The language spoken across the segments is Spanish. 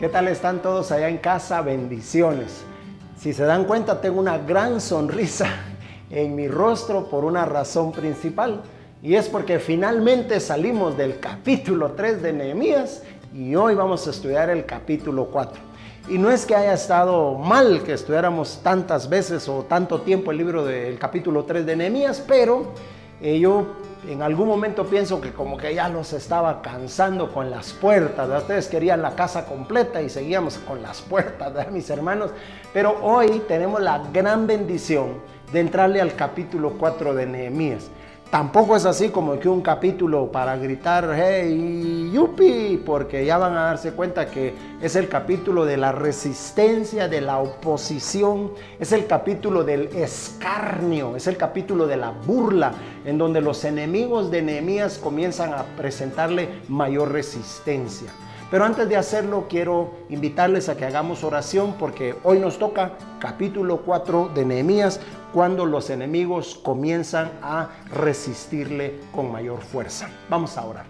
¿Qué tal están todos allá en casa? Bendiciones. Si se dan cuenta, tengo una gran sonrisa en mi rostro por una razón principal. Y es porque finalmente salimos del capítulo 3 de Nehemías y hoy vamos a estudiar el capítulo 4. Y no es que haya estado mal que estudiáramos tantas veces o tanto tiempo el libro del capítulo 3 de Nehemías, pero yo en algún momento pienso que como que ya los estaba cansando con las puertas, ¿verdad? Ustedes querían la casa completa y seguíamos con las puertas, ¿verdad, mis hermanos? Pero hoy tenemos la gran bendición de entrarle al capítulo 4 de Nehemías. Tampoco es así como que un capítulo para gritar hey, yupi, porque ya van a darse cuenta que es el capítulo de la resistencia, de la oposición, es el capítulo del escarnio, es el capítulo de la burla, en donde los enemigos de Nehemías comienzan a presentarle mayor resistencia. Pero antes de hacerlo, quiero invitarles a que hagamos oración porque hoy nos toca capítulo 4 de Nehemías, cuando los enemigos comienzan a resistirle con mayor fuerza. Vamos a orar.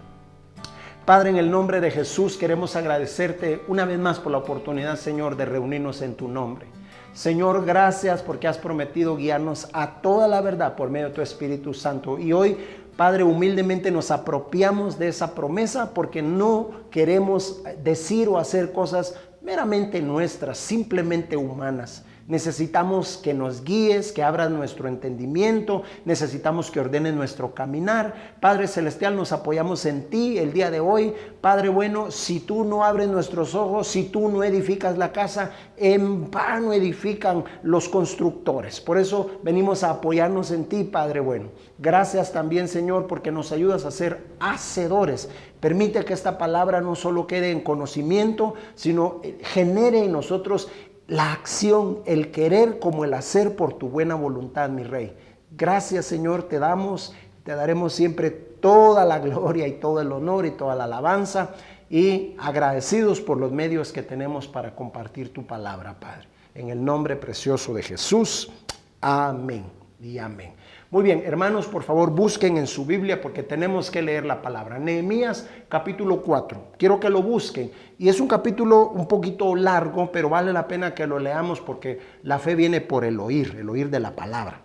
Padre, en el nombre de Jesús queremos agradecerte una vez más por la oportunidad, Señor, de reunirnos en tu nombre. Señor, gracias porque has prometido guiarnos a toda la verdad por medio de tu Espíritu Santo. Y hoy, Padre, humildemente nos apropiamos de esa promesa porque no queremos decir o hacer cosas meramente nuestras, simplemente humanas. Necesitamos que nos guíes, que abras nuestro entendimiento, necesitamos que ordenes nuestro caminar. Padre Celestial, nos apoyamos en ti el día de hoy. Padre bueno, si tú no abres nuestros ojos, si tú no edificas la casa, en vano edifican los constructores. Por eso venimos a apoyarnos en ti, Padre bueno. Gracias también, Señor, porque nos ayudas a ser hacedores. Permite que esta palabra no solo quede en conocimiento, sino genere en nosotros la acción, el querer como el hacer por tu buena voluntad, mi Rey. Gracias, Señor, te daremos siempre toda la gloria y todo el honor y toda la alabanza y agradecidos por los medios que tenemos para compartir tu palabra, Padre. En el nombre precioso de Jesús, amén y amén. Muy bien, hermanos, por favor busquen en su Biblia porque tenemos que leer la palabra. Nehemías capítulo 4. Quiero que lo busquen. Y es un capítulo un poquito largo, pero vale la pena que lo leamos porque la fe viene por el oír de la palabra.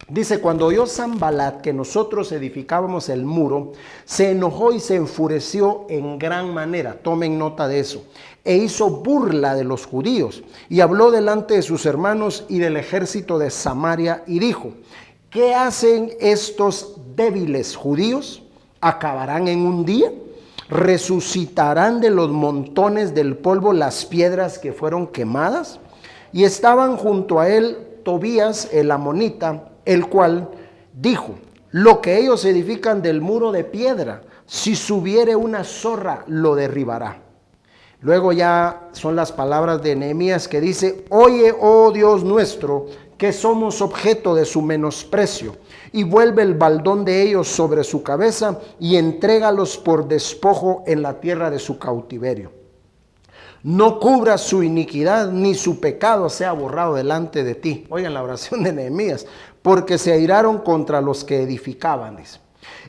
Dice, cuando oyó Sanballat que nosotros edificábamos el muro, se enojó y se enfureció en gran manera. Tomen nota de eso. E hizo burla de los judíos y habló delante de sus hermanos y del ejército de Samaria y dijo: ¿qué hacen estos débiles judíos? ¿Acabarán en un día? ¿Resucitarán de los montones del polvo las piedras que fueron quemadas? Y estaban junto a él Tobías el amonita, el cual dijo: lo que ellos edifican del muro de piedra, si subiere una zorra, lo derribará. Luego ya son las palabras de Nehemías que dice: oye, oh Dios nuestro, que somos objeto de su menosprecio, y vuelve el baldón de ellos sobre su cabeza y entrégalos por despojo en la tierra de su cautiverio. No cubra su iniquidad, ni su pecado sea borrado delante de ti. Oigan la oración de Nehemías, porque se airaron contra los que edificaban. Dice: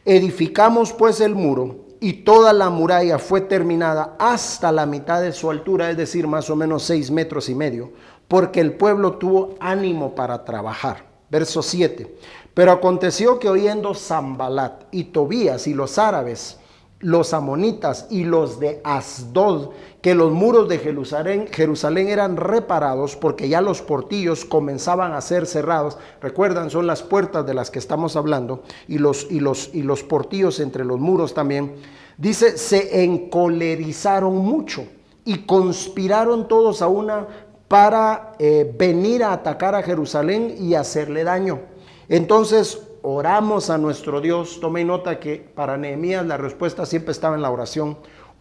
edificamos pues el muro, y toda la muralla fue terminada hasta la mitad de su altura, es decir, más o menos 6,5 metros, porque el pueblo tuvo ánimo para trabajar. Verso 7. Pero aconteció que oyendo Sanballat y Tobías y los árabes, los amonitas y los de Asdod, que los muros de Jerusalén eran reparados, porque ya los portillos comenzaban a ser cerrados. Recuerdan, son las puertas de las que estamos hablando, y los portillos entre los muros también. Dice, se encolerizaron mucho y conspiraron todos a una para venir a atacar a Jerusalén y hacerle daño. Entonces oramos a nuestro Dios. Tome nota que para Nehemías la respuesta siempre estaba en la oración.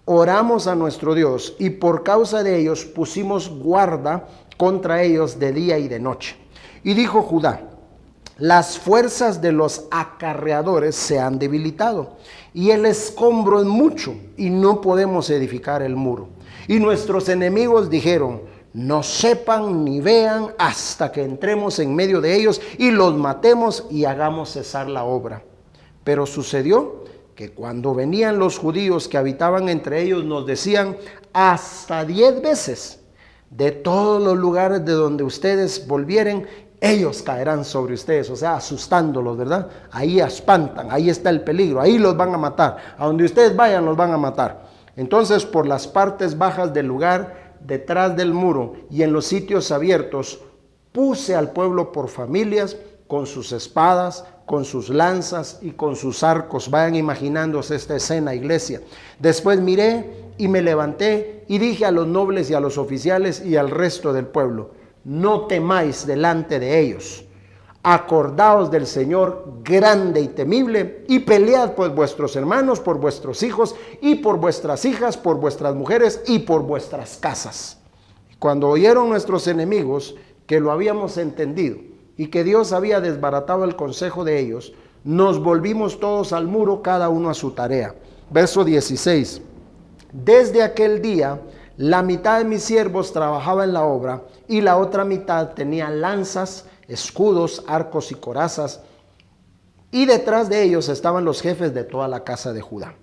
Oramos a nuestro Dios y por causa de ellos pusimos guarda contra ellos de día y de noche. Y dijo Judá: las fuerzas de los acarreadores se han debilitado y el escombro es mucho y no podemos edificar el muro. Y nuestros enemigos dijeron: no sepan ni vean hasta que entremos en medio de ellos y los matemos y hagamos cesar la obra. Pero sucedió que cuando venían los judíos que habitaban entre ellos nos decían hasta 10 veces, de todos los lugares de donde ustedes volvieren, ellos caerán sobre ustedes, o sea, asustándolos, ¿verdad? Ahí espantan, ahí está el peligro, ahí los van a matar, a donde ustedes vayan los van a matar. Entonces, por las partes bajas del lugar, detrás del muro y en los sitios abiertos, puse al pueblo por familias, con sus espadas, con sus lanzas y con sus arcos. Vayan imaginándose esta escena, iglesia. Después miré y me levanté y dije a los nobles y a los oficiales y al resto del pueblo: no temáis delante de ellos. Acordaos del Señor grande y temible, y pelead por vuestros hermanos, por vuestros hijos y por vuestras hijas, por vuestras mujeres y por vuestras casas. Cuando oyeron nuestros enemigos que lo habíamos entendido y que Dios había desbaratado el consejo de ellos, nos volvimos todos al muro, cada uno a su tarea. Verso 16. Desde aquel día, la mitad de mis siervos trabajaba en la obra y la otra mitad tenía lanzas, escudos, arcos y corazas, y detrás de ellos estaban los jefes de toda la casa de Judá,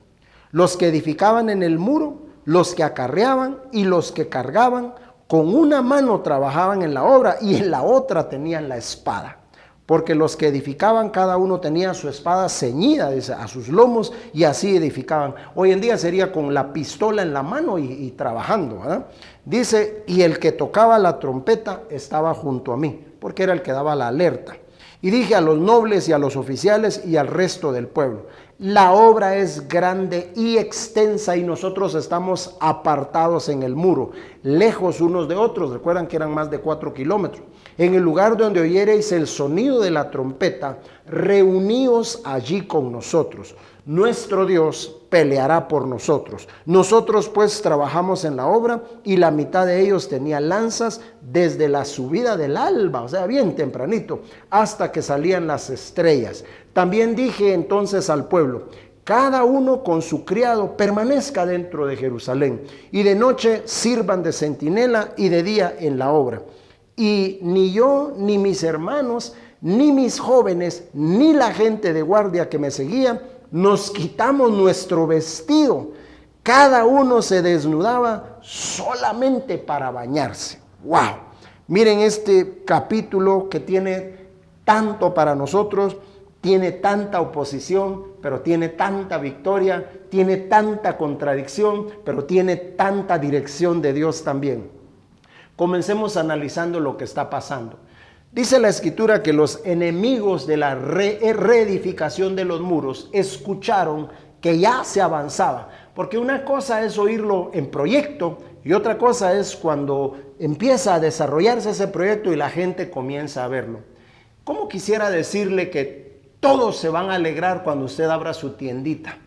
los que edificaban en el muro, los que acarreaban y los que cargaban. Con una mano trabajaban en la obra y en la otra tenían la espada, porque los que edificaban cada uno tenía su espada ceñida a sus lomos y así edificaban. Hoy en día sería con la pistola en la mano y trabajando, ¿verdad? Dice, y el que tocaba la trompeta estaba junto a mí, porque era el que daba la alerta. Y dije a los nobles y a los oficiales y al resto del pueblo: la obra es grande y extensa y nosotros estamos apartados en el muro, lejos unos de otros. Recuerdan que eran más de 4 kilómetros. En el lugar donde oyereis el sonido de la trompeta, reuníos allí con nosotros. Nuestro Dios peleará por nosotros. Nosotros pues trabajamos en la obra y la mitad de ellos tenía lanzas desde la subida del alba, o sea, bien tempranito, hasta que salían las estrellas. También dije entonces al pueblo: cada uno con su criado permanezca dentro de Jerusalén, y de noche sirvan de centinela y de día en la obra. Y ni yo, ni mis hermanos, ni mis jóvenes, ni la gente de guardia que me seguía, nos quitamos nuestro vestido. Cada uno se desnudaba solamente para bañarse. ¡Wow! Miren este capítulo que tiene tanto para nosotros, tiene tanta oposición, pero tiene tanta victoria, tiene tanta contradicción, pero tiene tanta dirección de Dios también. Comencemos analizando lo que está pasando. Dice la Escritura que los enemigos de la reedificación de los muros escucharon que ya se avanzaba, porque una cosa es oírlo en proyecto y otra cosa es cuando empieza a desarrollarse ese proyecto y la gente comienza a verlo. ¿Cómo quisiera decirle que todos se van a alegrar cuando usted abra su tiendita?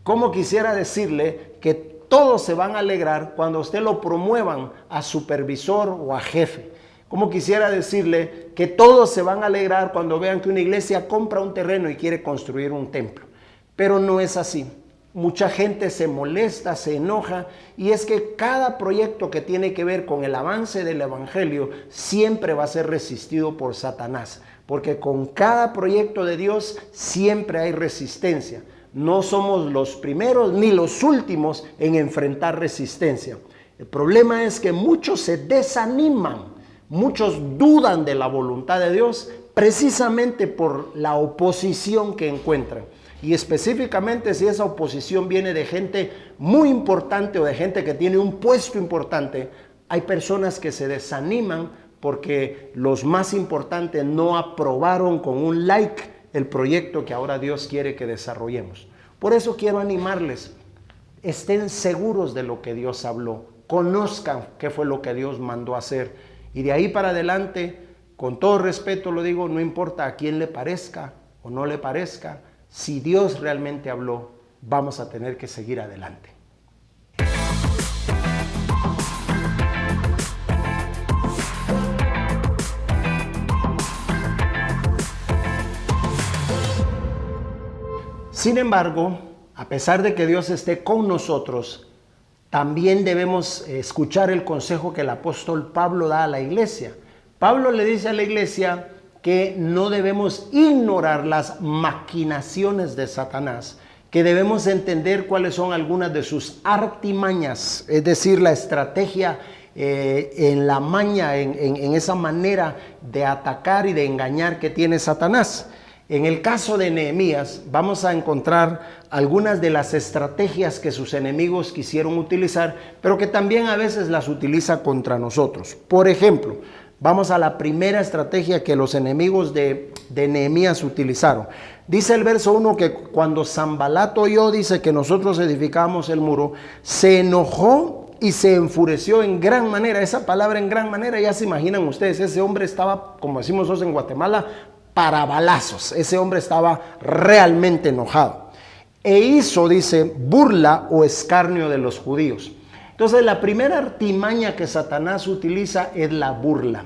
¿Cómo quisiera decirle que todos se van a alegrar cuando usted lo promuevan a supervisor o a jefe? ¿Cómo quisiera decirle que todos se van a alegrar cuando vean que una iglesia compra un terreno y quiere construir un templo? Pero no es así. Mucha gente se molesta, se enoja, y es que cada proyecto que tiene que ver con el avance del evangelio siempre va a ser resistido por Satanás, porque con cada proyecto de Dios siempre hay resistencia. No somos los primeros ni los últimos en enfrentar resistencia. El problema es que muchos se desaniman. Muchos dudan de la voluntad de Dios precisamente por la oposición que encuentran. Y específicamente si esa oposición viene de gente muy importante o de gente que tiene un puesto importante, hay personas que se desaniman porque los más importantes no aprobaron con un like el proyecto que ahora Dios quiere que desarrollemos. Por eso quiero animarles, estén seguros de lo que Dios habló, conozcan qué fue lo que Dios mandó hacer. Y de ahí para adelante, con todo respeto lo digo, no importa a quién le parezca o no le parezca, si Dios realmente habló, vamos a tener que seguir adelante. Sin embargo, a pesar de que Dios esté con nosotros, también debemos escuchar el consejo que el apóstol Pablo da a la iglesia. Pablo le dice a la iglesia que no debemos ignorar las maquinaciones de Satanás, que debemos entender cuáles son algunas de sus artimañas, es decir, la estrategia en la maña, en esa manera de atacar y de engañar que tiene Satanás. En el caso de Nehemías vamos a encontrar algunas de las estrategias que sus enemigos quisieron utilizar, pero que también a veces las utiliza contra nosotros. Por ejemplo, vamos a la primera estrategia que los enemigos de Nehemías utilizaron. Dice el verso 1 que cuando Sanbalat oyó, dice que nosotros edificamos el muro, se enojó y se enfureció en gran manera. Esa palabra en gran manera, ya se imaginan ustedes, ese hombre estaba, como decimos nosotros en Guatemala, para balazos. Ese hombre estaba realmente enojado. E hizo, dice, burla o escarnio de los judíos. Entonces, la primera artimaña que Satanás utiliza es la burla.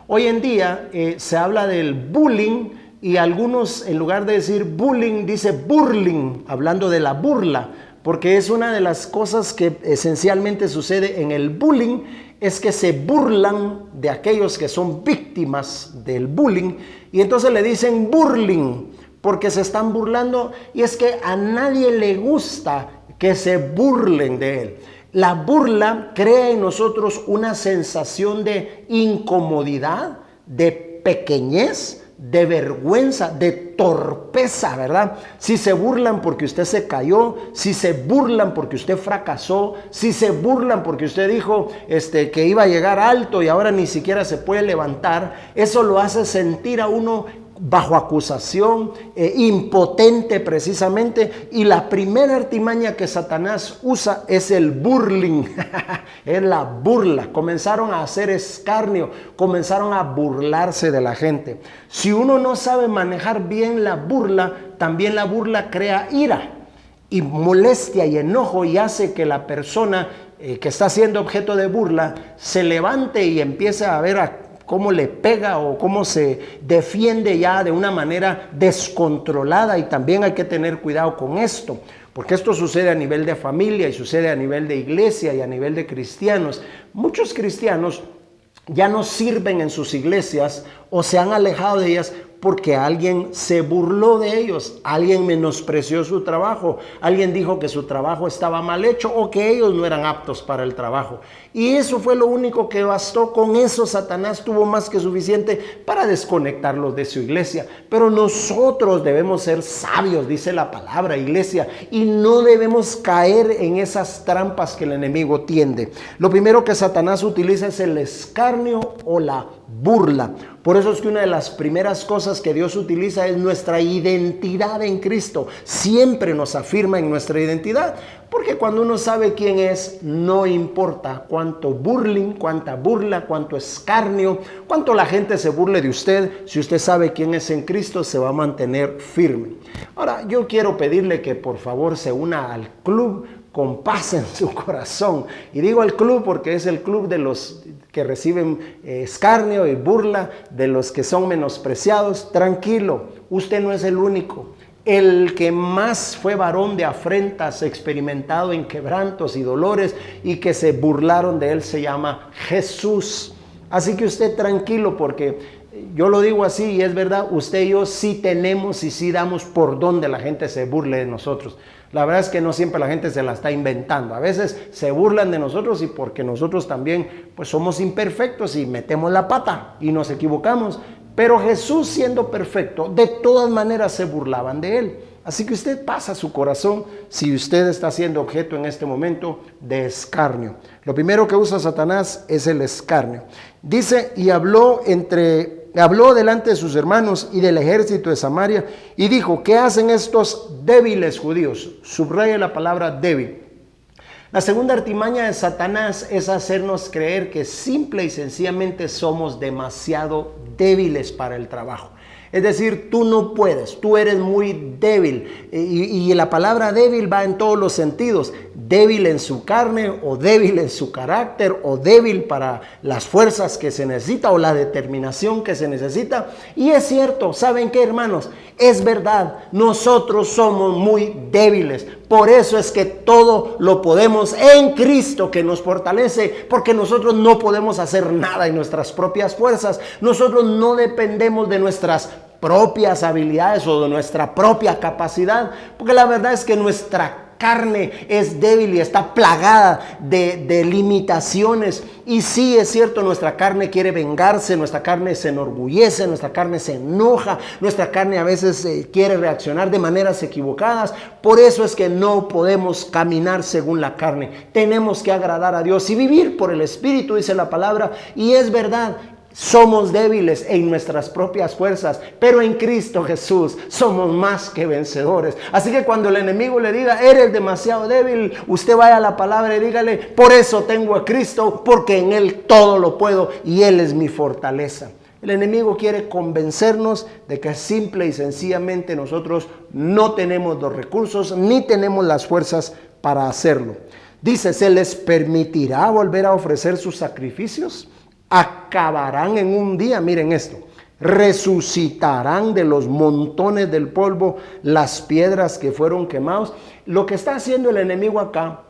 Hoy en día se habla del bullying y algunos, en lugar de decir bullying, dice burling, hablando de la burla, porque es una de las cosas que esencialmente sucede en el bullying, es que se burlan de aquellos que son víctimas del bullying y entonces le dicen burling porque se están burlando, y es que a nadie le gusta que se burlen de él. La burla crea en nosotros una sensación de incomodidad, de pequeñez, de vergüenza, de torpeza, ¿verdad? Si se burlan porque usted se cayó, si se burlan porque usted fracasó, si se burlan porque usted dijo que iba a llegar alto y ahora ni siquiera se puede levantar, eso lo hace sentir a uno bajo acusación, impotente precisamente. Y la primera artimaña que Satanás usa es el burling, es la burla. Comenzaron a hacer escarnio, comenzaron a burlarse de la gente. Si uno no sabe manejar bien la burla, también la burla crea ira y molestia y enojo, y hace que la persona que está siendo objeto de burla se levante y empiece a ver cómo le pega o cómo se defiende ya de una manera descontrolada. Y también hay que tener cuidado con esto, porque esto sucede a nivel de familia y sucede a nivel de iglesia y a nivel de cristianos. Muchos cristianos ya no sirven en sus iglesias o se han alejado de ellas porque alguien se burló de ellos, alguien menospreció su trabajo, alguien dijo que su trabajo estaba mal hecho o que ellos no eran aptos para el trabajo. Y eso fue lo único que bastó. Con eso Satanás tuvo más que suficiente para desconectarlos de su iglesia. Pero nosotros debemos ser sabios, dice la palabra, iglesia, y no debemos caer en esas trampas que el enemigo tiende. Lo primero que Satanás utiliza es el escarnio o la burla. Por eso es que una de las primeras cosas que Dios utiliza es nuestra identidad en Cristo. Siempre nos afirma en nuestra identidad, porque cuando uno sabe quién es, no importa cuánto burling, cuánta burla, cuánto escarnio, cuánto la gente se burle de usted. Si usted sabe quién es en Cristo, se va a mantener firme. Ahora, yo quiero pedirle que por favor se una al club con paz en su corazón. Y digo al club porque es el club de los que reciben escarnio y burla, de los que son menospreciados. Tranquilo, usted no es el único. El que más fue varón de afrentas, experimentado en quebrantos y dolores, y que se burlaron de él, se llama Jesús. Así que usted tranquilo, porque yo lo digo así y es verdad, usted y yo sí tenemos y sí damos por donde la gente se burle de nosotros. La verdad es que no siempre la gente se la está inventando. A veces se burlan de nosotros y porque nosotros también pues somos imperfectos y metemos la pata y nos equivocamos. Pero Jesús, siendo perfecto, de todas maneras se burlaban de él. Así que usted pasa su corazón si usted está siendo objeto en este momento de escarnio. Lo primero que usa Satanás es el escarnio. Dice, y habló delante de sus hermanos y del ejército de Samaria y dijo, ¿qué hacen estos débiles judíos? Subraya la palabra débil. La segunda artimaña de Satanás es hacernos creer que simple y sencillamente somos demasiado débiles para el trabajo. Es decir, tú no puedes, tú eres muy débil. Y la palabra débil va en todos los sentidos. Débil en su carne, o débil en su carácter, o débil para las fuerzas que se necesita, o la determinación que se necesita. Y es cierto, ¿saben qué, hermanos? Es verdad, nosotros somos muy débiles. Por eso es que todo lo podemos en Cristo, que nos fortalece, porque nosotros no podemos hacer nada en nuestras propias fuerzas. Nosotros no dependemos de nuestras propias habilidades o de nuestra propia capacidad, porque la verdad es que nuestra carne es débil y está plagada de limitaciones. Y sí, es cierto, nuestra carne quiere vengarse, nuestra carne se enorgullece, nuestra carne se enoja, nuestra carne a veces quiere reaccionar de maneras equivocadas. Por eso es que no podemos caminar según la carne. Tenemos que agradar a Dios y vivir por el Espíritu, dice la palabra. Y es verdad, somos débiles en nuestras propias fuerzas, pero en Cristo Jesús somos más que vencedores. Así que cuando el enemigo le diga, eres demasiado débil, usted vaya a la palabra y dígale, por eso tengo a Cristo, porque en Él todo lo puedo y Él es mi fortaleza. El enemigo quiere convencernos de que simple y sencillamente nosotros no tenemos los recursos ni tenemos las fuerzas para hacerlo. Dice, ¿se les permitirá volver a ofrecer sus sacrificios? Acabarán en un día, miren esto, resucitarán de los montones del polvo las piedras que fueron quemados. Lo que está haciendo el enemigo acá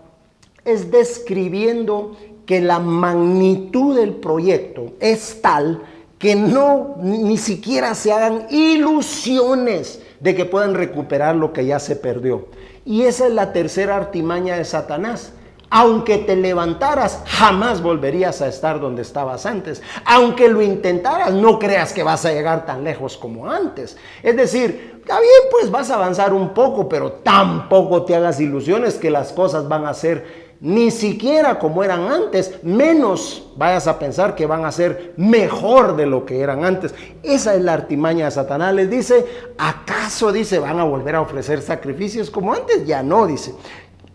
es describiendo que la magnitud del proyecto es tal que no ni siquiera se hagan ilusiones de que puedan recuperar lo que ya se perdió. Y esa es la tercera artimaña de Satanás. Aunque te levantaras, jamás volverías a estar donde estabas antes. Aunque lo intentaras, no creas que vas a llegar tan lejos como antes. Es decir, está bien, pues vas a avanzar un poco, pero tampoco te hagas ilusiones que las cosas van a ser ni siquiera como eran antes, menos vayas a pensar que van a ser mejor de lo que eran antes. Esa es la artimaña de Satanás. Les dice, ¿acaso, dice, van a volver a ofrecer sacrificios como antes? Ya no, dice.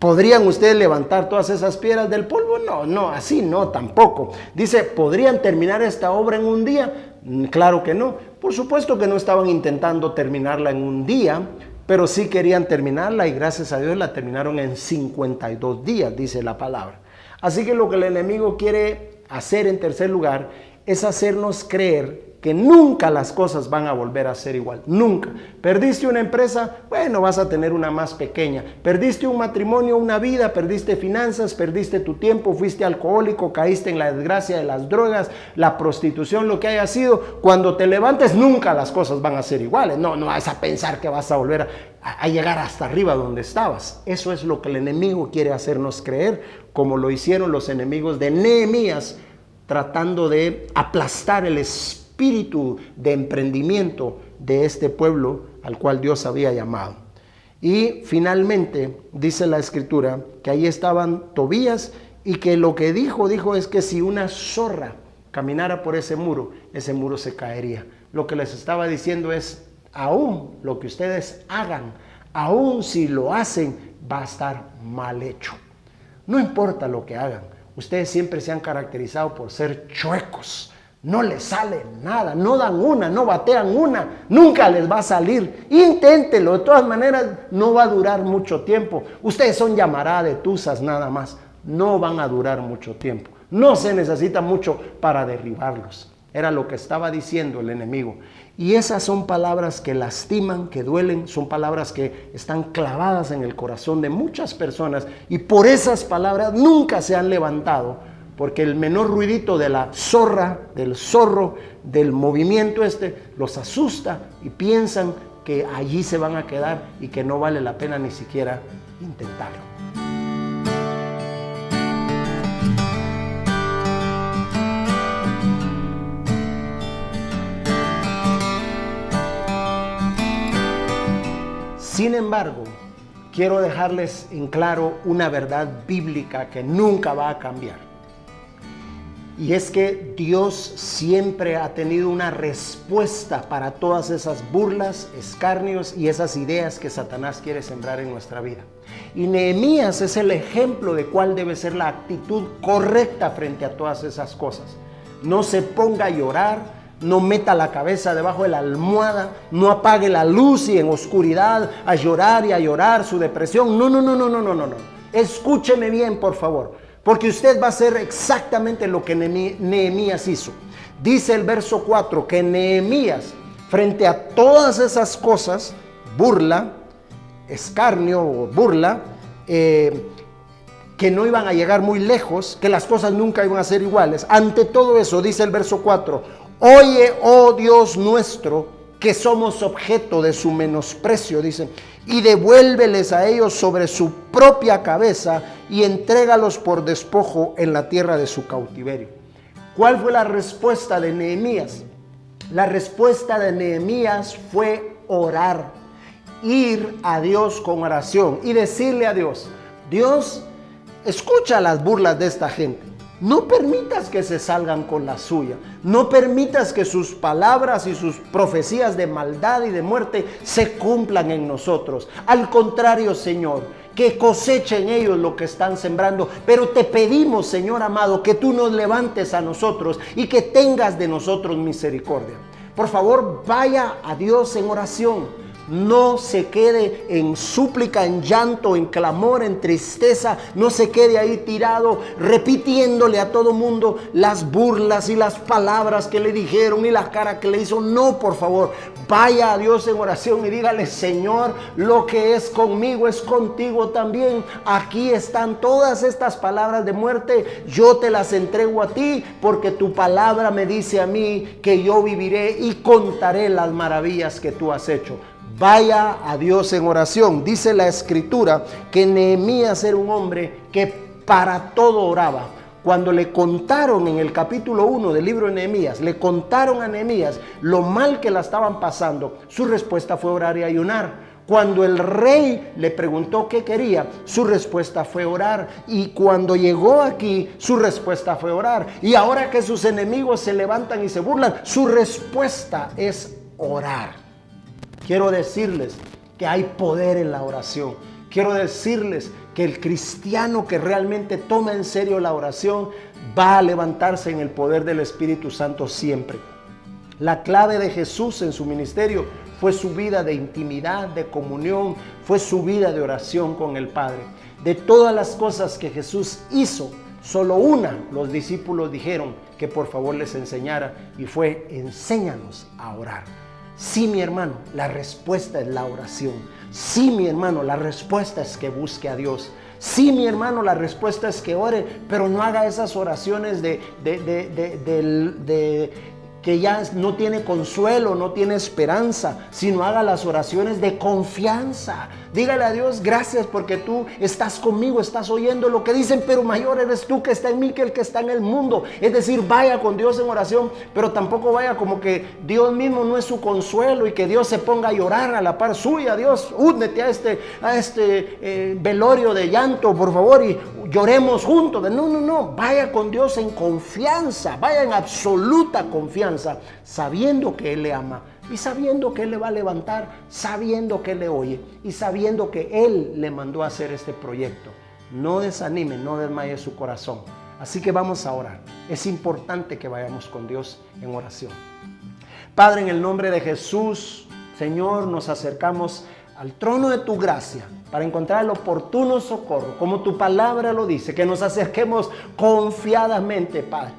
¿Podrían ustedes levantar todas esas piedras del polvo? No, así no, tampoco. Dice, ¿podrían terminar esta obra en un día? Claro que no. Por supuesto que no estaban intentando terminarla en un día, pero sí querían terminarla y gracias a Dios la terminaron en 52 días, dice la palabra. Así que lo que el enemigo quiere hacer en tercer lugar es hacernos creer que nunca las cosas van a volver a ser igual, nunca. Perdiste una empresa, bueno, vas a tener una más pequeña. Perdiste un matrimonio, una vida, perdiste finanzas, perdiste tu tiempo, fuiste alcohólico, caíste en la desgracia de las drogas, la prostitución, lo que haya sido. Cuando te levantes, nunca las cosas van a ser iguales. No vas a pensar que vas a volver a llegar hasta arriba donde estabas. Eso es lo que el enemigo quiere hacernos creer, como lo hicieron los enemigos de Nehemías, tratando de aplastar el espíritu de emprendimiento de este pueblo al cual Dios había llamado. Y finalmente dice la escritura que ahí estaban Tobías y que lo que dijo es que si una zorra caminara por ese muro se caería. Lo que les estaba diciendo es, aún lo que ustedes hagan, aún si lo hacen, va a estar mal hecho. No importa lo que hagan, ustedes siempre se han caracterizado por ser chuecos. No les sale nada, no dan una, no batean una, nunca les va a salir. Inténtelo, de todas maneras no va a durar mucho tiempo. Ustedes son llamarada de tuzas nada más, no van a durar mucho tiempo. No se necesita mucho para derribarlos. Era lo que estaba diciendo el enemigo. Y esas son palabras que lastiman, que duelen, son palabras que están clavadas en el corazón de muchas personas. Y por esas palabras nunca se han levantado. Porque el menor ruidito de la zorra, del zorro, del movimiento los asusta y piensan que allí se van a quedar y que no vale la pena ni siquiera intentarlo. Sin embargo, quiero dejarles en claro una verdad bíblica que nunca va a cambiar. Y es que Dios siempre ha tenido una respuesta para todas esas burlas, escarnios y esas ideas que Satanás quiere sembrar en nuestra vida. Y Nehemías es el ejemplo de cuál debe ser la actitud correcta frente a todas esas cosas. No se ponga a llorar, no meta la cabeza debajo de la almohada, no apague la luz y en oscuridad a llorar su depresión. No. Escúcheme bien, por favor. Porque usted va a hacer exactamente lo que Nehemías hizo. Dice el verso 4 que Nehemías, frente a todas esas cosas, burla, escarnio o burla, que no iban a llegar muy lejos, que las cosas nunca iban a ser iguales. Ante todo eso, dice el verso 4, oye, oh Dios nuestro, que somos objeto de su menosprecio, dice, y devuélveles a ellos sobre su propia cabeza y entrégalos por despojo en la tierra de su cautiverio. ¿Cuál fue la respuesta de Nehemías? La respuesta de Nehemías fue orar, ir a Dios con oración y decirle a Dios, Dios, escucha las burlas de esta gente. No permitas que se salgan con la suya. No permitas que sus palabras y sus profecías de maldad y de muerte se cumplan en nosotros. Al contrario, Señor, que cosechen ellos lo que están sembrando. Pero te pedimos, Señor amado, que tú nos levantes a nosotros y que tengas de nosotros misericordia. Por favor, vaya a Dios en oración. No se quede en súplica, en llanto, en clamor, en tristeza. No se quede ahí tirado repitiéndole a todo mundo las burlas y las palabras que le dijeron y la cara que le hizo. No, por favor, vaya a Dios en oración y dígale, Señor, lo que es conmigo es contigo también. Aquí están todas estas palabras de muerte. Yo te las entrego a ti porque tu palabra me dice a mí que yo viviré y contaré las maravillas que tú has hecho. Vaya a Dios en oración. Dice la Escritura que Nehemías era un hombre que para todo oraba. Cuando le contaron en el capítulo 1 del libro de Nehemías, le contaron a Nehemías lo mal que la estaban pasando, su respuesta fue orar y ayunar. Cuando el rey le preguntó qué quería, su respuesta fue orar. Y cuando llegó aquí, su respuesta fue orar. Y ahora que sus enemigos se levantan y se burlan, su respuesta es orar. Quiero decirles que hay poder en la oración. Quiero decirles que el cristiano que realmente toma en serio la oración va a levantarse en el poder del Espíritu Santo siempre. La clave de Jesús en su ministerio fue su vida de intimidad, de comunión, fue su vida de oración con el Padre. De todas las cosas que Jesús hizo, solo una los discípulos dijeron que por favor les enseñara y fue: enséñanos a orar. Sí, mi hermano, la respuesta es la oración. Sí, mi hermano, la respuesta es que busque a Dios. Sí, mi hermano, la respuesta es que ore, pero no haga esas oraciones que ya no tiene consuelo, no tiene esperanza, sino haga las oraciones de confianza. Dígale a Dios, gracias porque tú estás conmigo, estás oyendo lo que dicen, pero mayor eres tú que está en mí que el que está en el mundo. Es decir, vaya con Dios en oración, pero tampoco vaya como que Dios mismo no es su consuelo y que Dios se ponga a llorar a la par suya. Dios, únete a este velorio de llanto, por favor, y lloremos juntos. No, vaya con Dios en confianza, vaya en absoluta confianza, sabiendo que Él le ama. Y sabiendo que Él le va a levantar, sabiendo que Él le oye y sabiendo que Él le mandó a hacer este proyecto. No desanime, no desmaye su corazón. Así que vamos a orar. Es importante que vayamos con Dios en oración. Padre, en el nombre de Jesús, Señor, nos acercamos al trono de tu gracia para encontrar el oportuno socorro, como tu palabra lo dice, que nos acerquemos confiadamente, Padre.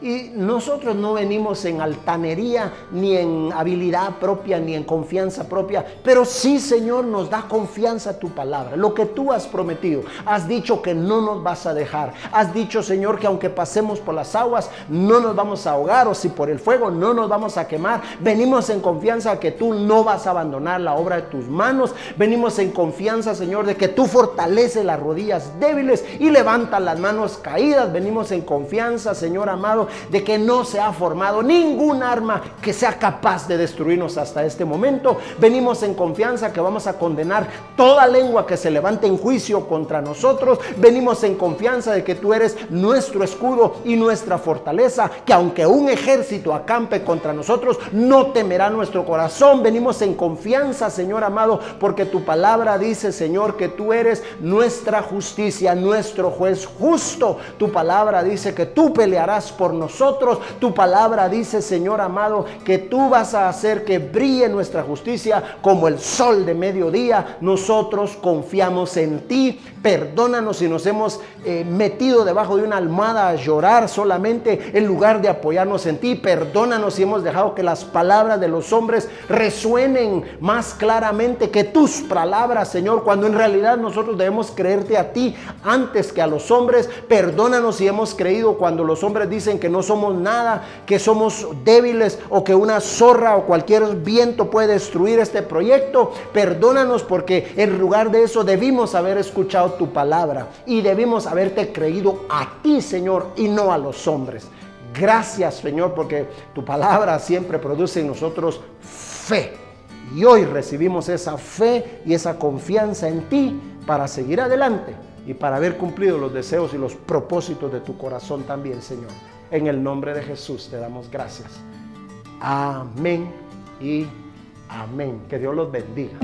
Y nosotros no venimos en altanería, ni en habilidad propia, ni en confianza propia, pero sí, Señor, nos da confianza tu palabra, lo que tú has prometido. Has dicho que no nos vas a dejar. Has dicho, Señor, que aunque pasemos por las aguas, no nos vamos a ahogar, o si por el fuego no nos vamos a quemar. Venimos en confianza que tú no vas a abandonar la obra de tus manos. Venimos en confianza, Señor, de que tú fortaleces las rodillas débiles y levantas las manos caídas. Venimos en confianza, Señor amado, de que no se ha formado ningún arma que sea capaz de destruirnos hasta este momento. Venimos en confianza que vamos a condenar toda lengua que se levante en juicio contra nosotros. Venimos en confianza de que tú eres nuestro escudo y nuestra fortaleza, que aunque un ejército acampe contra nosotros, no temerá nuestro corazón. Venimos en confianza, Señor amado, porque tu palabra dice, Señor, que tú eres nuestra justicia, nuestro juez justo. Tu palabra dice que tú pelearás por nosotros. Tu palabra dice, Señor amado, que tú vas a hacer que brille nuestra justicia como el sol de mediodía. Nosotros confiamos en ti. Perdónanos si nos hemos metido debajo de una almohada a llorar solamente en lugar de apoyarnos en ti. Perdónanos si hemos dejado que las palabras de los hombres resuenen más claramente que tus palabras, Señor, cuando en realidad nosotros debemos creerte a ti antes que a los hombres. Perdónanos si hemos creído cuando los hombres dicen que que no somos nada, que somos débiles o que una zorra o cualquier viento puede destruir este proyecto. Perdónanos porque en lugar de eso debimos haber escuchado tu palabra y debimos haberte creído a ti, Señor, y no a los hombres. Gracias, Señor, porque tu palabra siempre produce en nosotros fe. Y hoy recibimos esa fe y esa confianza en ti para seguir adelante y para haber cumplido los deseos y los propósitos de tu corazón también, Señor. En el nombre de Jesús te damos gracias. Amén y amén. Que Dios los bendiga.